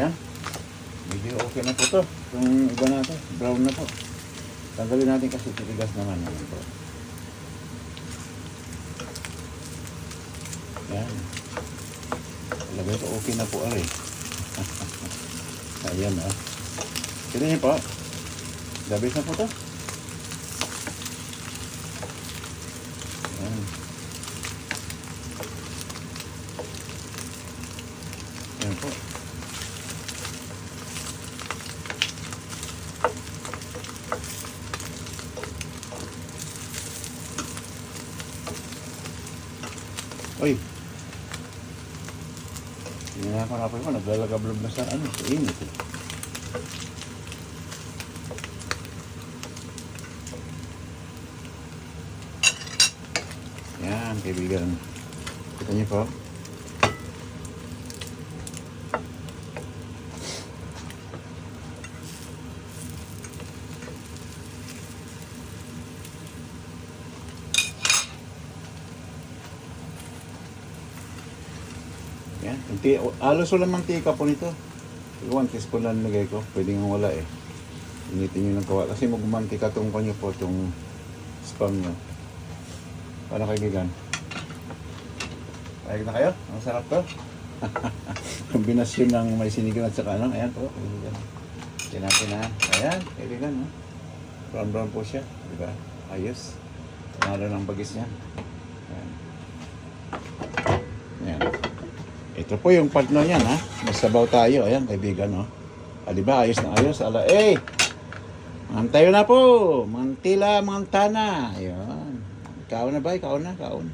Yan. Medyo okay na po to. Yung iba natin, brown na po. Tanggalin natin kasi titigas naman. Yan po. Yan. Lagay ito, okay na po aray. Ayan ah. Kaya niyo po. Dabis na po to. Ayan. Ayan po. Uy. Hindi na ako napoy mo. Naglalagablog na sa ano. Sa init eh. Yan, kaibigan. Kita niyo po. Yan. Alos walang mantika po nito. 1 teaspoon lang nilagay ko. Pwede nga wala eh. Initin nyo ng kawa. Kasi magmantika itong kanyo po. Itong spam nyo. Paano kaibigan? Payag na kayo? Ang sarap to. Kombinasyon ng may sinigang at saka ano. Ayan po. Kaibigan. Yan natin na. Ayan. Kaibigan. No? Brown brown po siya. Diba? Ayos. Panalo ng bagis niya. Ayan. Ayan. Ito po yung partner niyan ha. Masabaw tayo. Ayan kaibigan no. Diba? Ayos na ayos. Ala eh. Mantayo na po. Mantila, mantana. Ayan. Kaon na ba? Kaon na, kaon.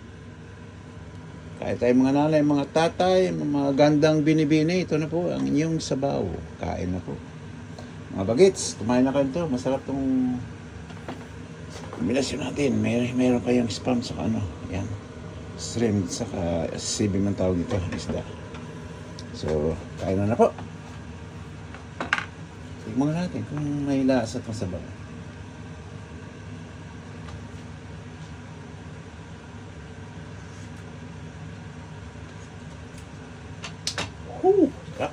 Kahit tayo mga nanay, mga tatay, mga gandang binibini, ito na po ang inyong sabaw. Kain na po. Mga bagits, kumain na kayo ito. Masarap itong kombinasyon natin. Mayroon kayong spam sa ano. Yan. Shrimp, saka sibing ng tawag nito. Isda. So, kain na po. Tignan natin kung may lasa at masabaw. Ah.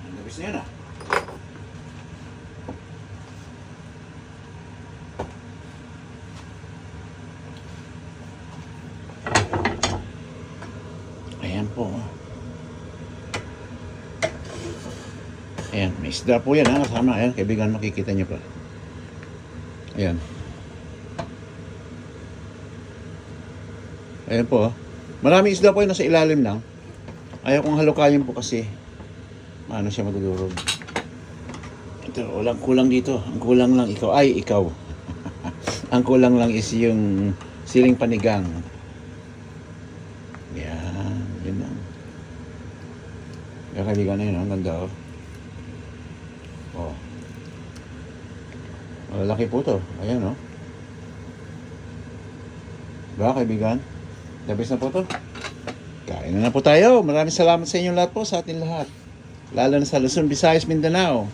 Ang labis na yan ah. Ayan po. Ayan, may isda po yan ha, kasama. Ayan, kaibigan, makikita nyo pa. Ayan. Ayan po. Maraming isda po yung nasa ilalim lang. Ayaw kong halukayin po kasi ano siya madudurog. Ito, walang kulang dito. Ang kulang lang ikaw. Ay, ikaw. Ang kulang lang is yung siling panigang. Yan. Yun lang. Kaya kaibigan na yun. Ang ganda oh. Oh. Malaki po to. Ayan oh. Ba kaibigan? Dabis na po to. Kain na po tayo. Maraming salamat sa inyong lahat po, sa ating lahat. Lalo na sa Luzon, Visayas, Mindanao.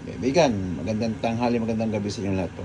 Kaibigan, magandang tanghali, magandang gabi sa inyong lahat po.